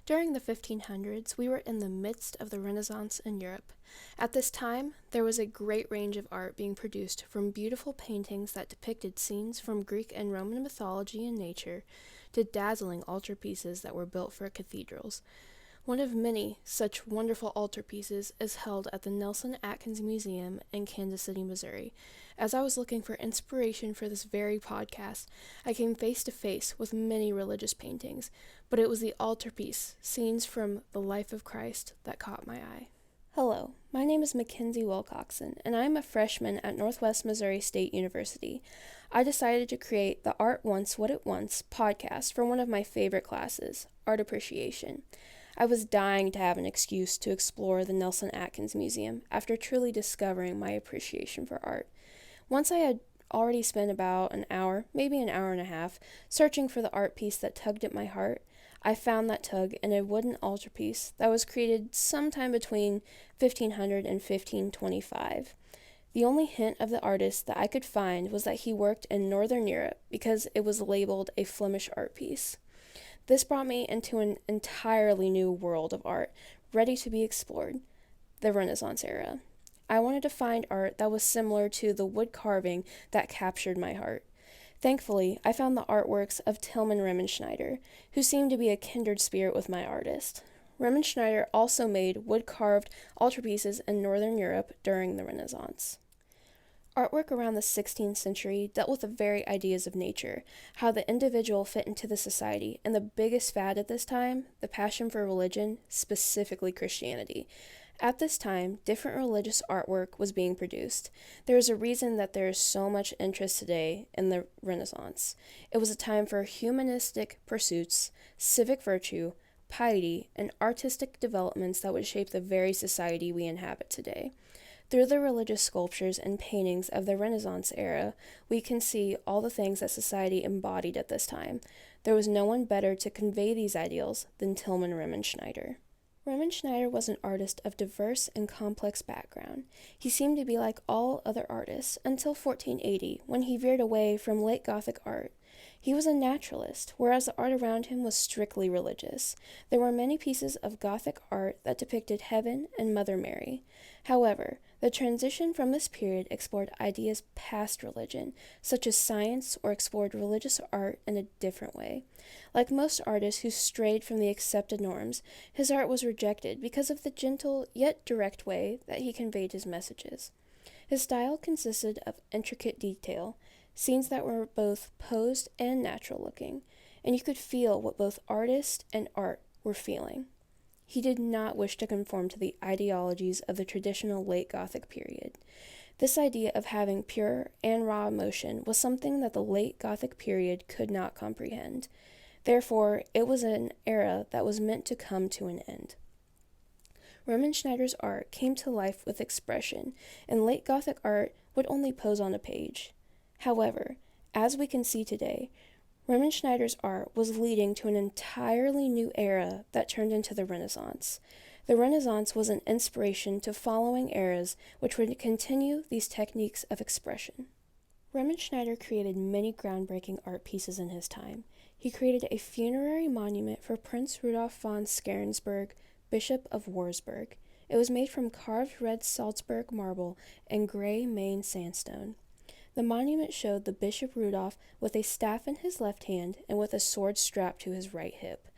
During the 1500s, we were in the midst of the Renaissance in Europe. At this time, there was a great range of art being produced, from beautiful paintings that depicted scenes from Greek and Roman mythology and nature, to dazzling altarpieces that were built for cathedrals. One of many such wonderful altarpieces is held at the Nelson Atkins Museum in Kansas City, Missouri. As I was looking for inspiration for this very podcast, I came face to face with many religious paintings, but it was the altarpiece, Scenes from the Life of Christ, that caught my eye. Hello, my name is Mackenzie Wilcoxon, and I am a freshman at Northwest Missouri State University. I decided to create the Art Wants What It Wants podcast for one of my favorite classes, Art Appreciation. I was dying to have an excuse to explore the Nelson Atkins Museum after truly discovering my appreciation for art. Once I had already spent about an hour, maybe an hour and a half, searching for the art piece that tugged at my heart, I found that tug in a wooden altarpiece that was created sometime between 1500 and 1525. The only hint of the artist that I could find was that he worked in Northern Europe because it was labeled a Flemish art piece. This brought me into an entirely new world of art, ready to be explored, the Renaissance era. I wanted to find art that was similar to the wood carving that captured my heart. Thankfully, I found the artworks of Tilman Riemenschneider, who seemed to be a kindred spirit with my artist. Riemenschneider also made wood-carved altarpieces in Northern Europe during the Renaissance. Artwork around the 16th century dealt with the very ideas of nature, how the individual fit into the society, and the biggest fad at this time, the passion for religion, specifically Christianity. At this time, different religious artwork was being produced. There is a reason that there is so much interest today in the Renaissance. It was a time for humanistic pursuits, civic virtue, piety, and artistic developments that would shape the very society we inhabit today. Through the religious sculptures and paintings of the Renaissance era, we can see all the things that society embodied at this time. There was no one better to convey these ideals than Tilman Riemenschneider. Riemenschneider was an artist of diverse and complex background. He seemed to be like all other artists until 1480, when he veered away from late Gothic art. He was a naturalist, whereas the art around him was strictly religious. There were many pieces of Gothic art that depicted heaven and Mother Mary. However, the transition from this period explored ideas past religion, such as science, or explored religious art in a different way. Like most artists who strayed from the accepted norms, his art was rejected because of the gentle yet direct way that he conveyed his messages. His style consisted of intricate detail, scenes that were both posed and natural looking, and you could feel what both artist and art were feeling. He did not wish to conform to the ideologies of the traditional late Gothic period. This idea of having pure and raw emotion was something that the late Gothic period could not comprehend. Therefore, it was an era that was meant to come to an end. Riemenschneider's art came to life with expression, and late Gothic art would only pose on a page. However, as we can see today, Riemenschneider's art was leading to an entirely new era that turned into the Renaissance. The Renaissance was an inspiration to following eras which would continue these techniques of expression. Riemenschneider created many groundbreaking art pieces in his time. He created a funerary monument for Prince Rudolf von Skärensberg, Bishop of Wurzburg. It was made from carved red Salzburg marble and gray Maine sandstone. The monument showed the Bishop Rudolph with a staff in his left hand and with a sword strapped to his right hip.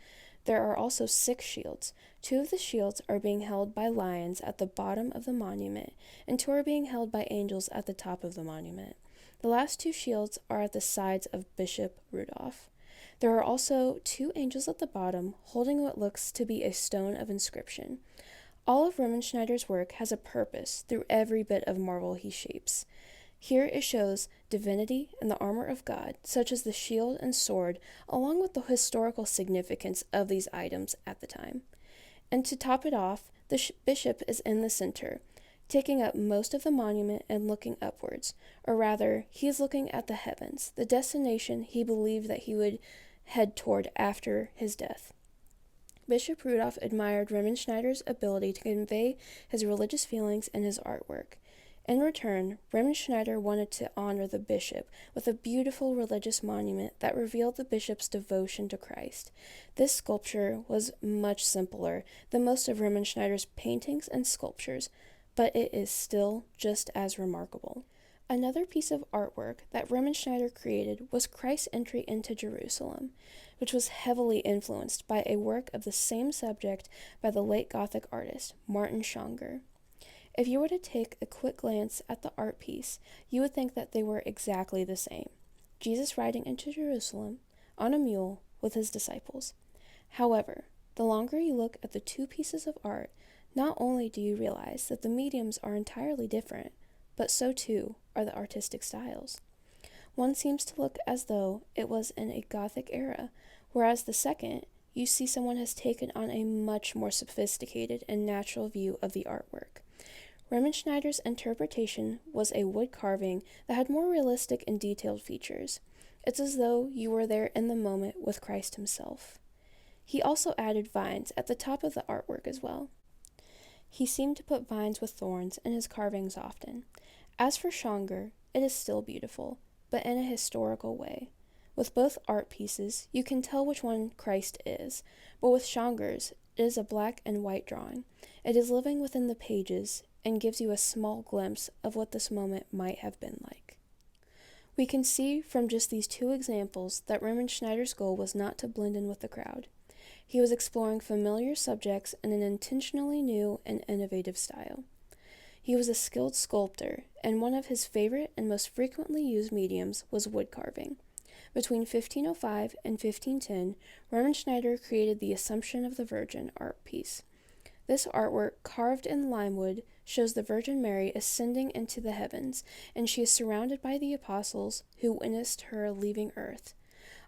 There are also 6 shields. 2 of the shields are being held by lions at the bottom of the monument, and 2 are being held by angels at the top of the monument. The last 2 shields are at the sides of Bishop Rudolph. There are also 2 angels at the bottom holding what looks to be a stone of inscription. All of Riemenschneider's work has a purpose through every bit of marble he shapes. Here it shows divinity and the armor of God, such as the shield and sword, along with the historical significance of these items at the time. And to top it off, the bishop is in the center, taking up most of the monument and looking upwards, or rather, he is looking at the heavens, the destination he believed that he would head toward after his death. Bishop Rudolph admired Riemenschneider's ability to convey his religious feelings in his artwork. In return, Schneider wanted to honor the bishop with a beautiful religious monument that revealed the bishop's devotion to Christ. This sculpture was much simpler than most of Schneider's paintings and sculptures, but it is still just as remarkable. Another piece of artwork that Schneider created was Christ's entry into Jerusalem, which was heavily influenced by a work of the same subject by the late Gothic artist Martin Schonger. If you were to take a quick glance at the art piece, you would think that they were exactly the same. Jesus riding into Jerusalem on a mule with his disciples. However, the longer you look at the two pieces of art, not only do you realize that the mediums are entirely different, but so too are the artistic styles. One seems to look as though it was in a Gothic era, whereas the second, you see someone has taken on a much more sophisticated and natural view of the artwork. Schneider's interpretation was a wood carving that had more realistic and detailed features. It's as though you were there in the moment with Christ himself. He also added vines at the top of the artwork as well. He seemed to put vines with thorns in his carvings often. As for Schonger, it is still beautiful, but in a historical way. With both art pieces, you can tell which one Christ is, but with Schonger's, it is a black and white drawing. It is living within the pages and gives you a small glimpse of what this moment might have been like. We can see from just these two examples that Schneider's goal was not to blend in with the crowd. He was exploring familiar subjects in an intentionally new and innovative style. He was a skilled sculptor, and one of his favorite and most frequently used mediums was wood carving. Between 1505 and 1510, Schneider created the Assumption of the Virgin art piece. This artwork, carved in lime wood, shows the Virgin Mary ascending into the heavens, and she is surrounded by the apostles who witnessed her leaving earth.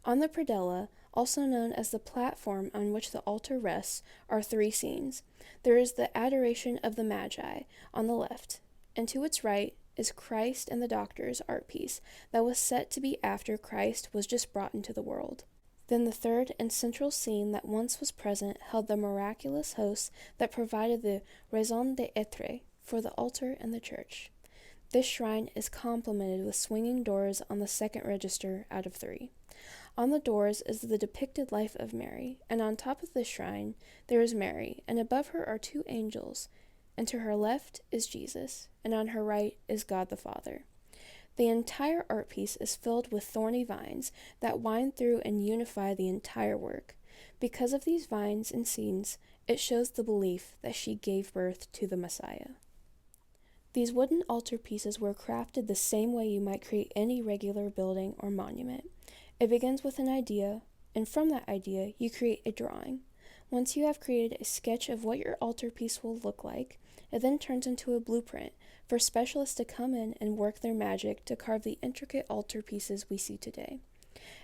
On the predella, also known as the platform on which the altar rests, are three scenes. There is the Adoration of the Magi on the left, and to its right is Christ and the Doctors art piece that was set to be after Christ was just brought into the world. Then the third and central scene that once was present held the miraculous hosts that provided the raison d'etre for the altar and the church. This shrine is complemented with swinging doors on the second register out of 3. On the doors is the depicted life of Mary, and on top of the shrine there is Mary, and above her are 2 angels, and to her left is Jesus, and on her right is God the Father. The entire art piece is filled with thorny vines that wind through and unify the entire work. Because of these vines and scenes, it shows the belief that she gave birth to the Messiah. These wooden altar pieces were crafted the same way you might create any regular building or monument. It begins with an idea, and from that idea, you create a drawing. Once you have created a sketch of what your altar piece will look like, it then turns into a blueprint for specialists to come in and work their magic to carve the intricate altar pieces we see today.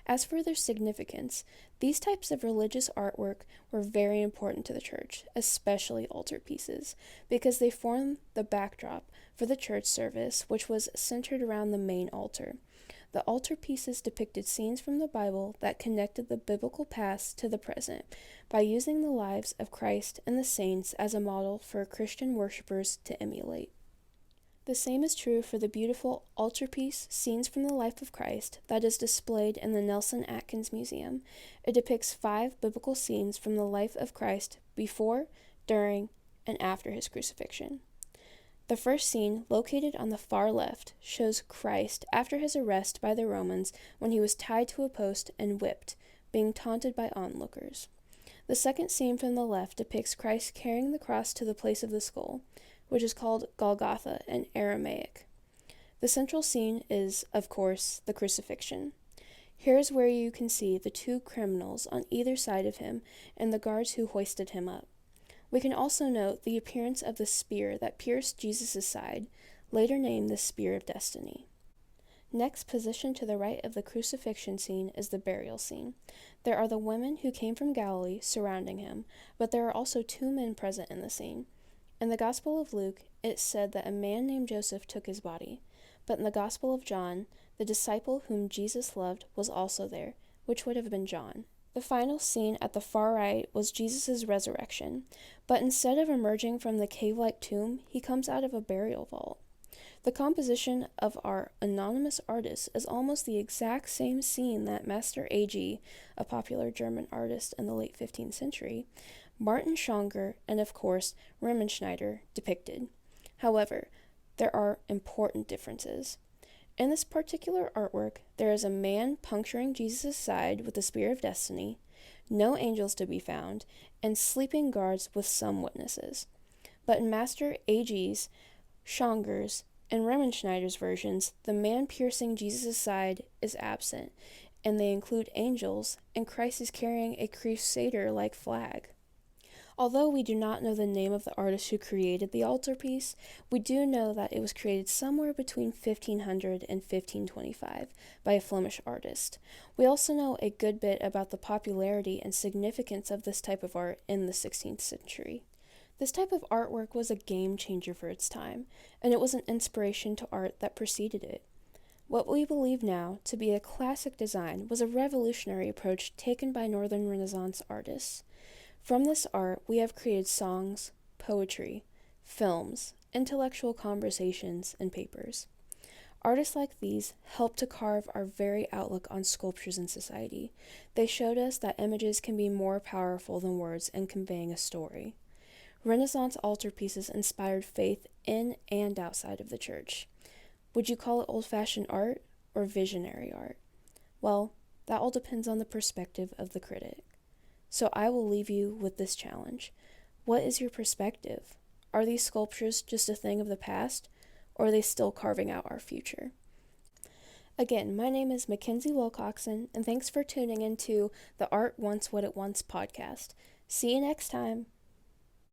As for their significance, these types of religious artwork were very important to the church, especially altar pieces, because they form the backdrop for the church service, which was centered around the main altar. The altar pieces depicted scenes from the Bible that connected the biblical past to the present by using the lives of Christ and the saints as a model for Christian worshipers to emulate. The same is true for the beautiful altarpiece Scenes from the Life of Christ that is displayed in the Nelson Atkins Museum. It depicts 5 biblical scenes from the life of Christ before, during, and after his crucifixion. The first scene, located on the far left, shows Christ after his arrest by the Romans when he was tied to a post and whipped, being taunted by onlookers. The second scene from the left depicts Christ carrying the cross to the place of the skull, which is called Golgotha in Aramaic. The central scene is, of course, the Crucifixion. Here is where you can see the 2 criminals on either side of him and the guards who hoisted him up. We can also note the appearance of the spear that pierced Jesus' side, later named the Spear of Destiny. Next, positioned to the right of the crucifixion scene is the burial scene. There are the women who came from Galilee surrounding him, but there are also 2 men present in the scene. In the Gospel of Luke, it said that a man named Joseph took his body, but in the Gospel of John, the disciple whom Jesus loved was also there, which would have been John. The final scene at the far right was Jesus' resurrection, but instead of emerging from the cave-like tomb, he comes out of a burial vault. The composition of our anonymous artist is almost the exact same scene that Master A.G., a popular German artist in the late 15th century, Martin Schonger, and of course Riemenschneider depicted. However, there are important differences. In this particular artwork, there is a man puncturing Jesus' side with the spear of destiny, no angels to be found, and sleeping guards with some witnesses. But in Master A.G.'s, Schonger's, and Riemenschneider's versions, the man piercing Jesus' side is absent, and they include angels, and Christ is carrying a crusader-like flag. Although we do not know the name of the artist who created the altarpiece, we do know that it was created somewhere between 1500 and 1525 by a Flemish artist. We also know a good bit about the popularity and significance of this type of art in the 16th century. This type of artwork was a game changer for its time, and it was an inspiration to art that preceded it. What we believe now to be a classic design was a revolutionary approach taken by Northern Renaissance artists. From this art, we have created songs, poetry, films, intellectual conversations, and papers. Artists like these helped to carve our very outlook on sculptures in society. They showed us that images can be more powerful than words in conveying a story. Renaissance altarpieces inspired faith in and outside of the church. Would you call it old-fashioned art or visionary art? Well, that all depends on the perspective of the critic. So I will leave you with this challenge. What is your perspective? Are these sculptures just a thing of the past, or are they still carving out our future? Again, my name is Mackenzie Wilcoxon, and thanks for tuning into the Art Wants What It Wants podcast. See you next time.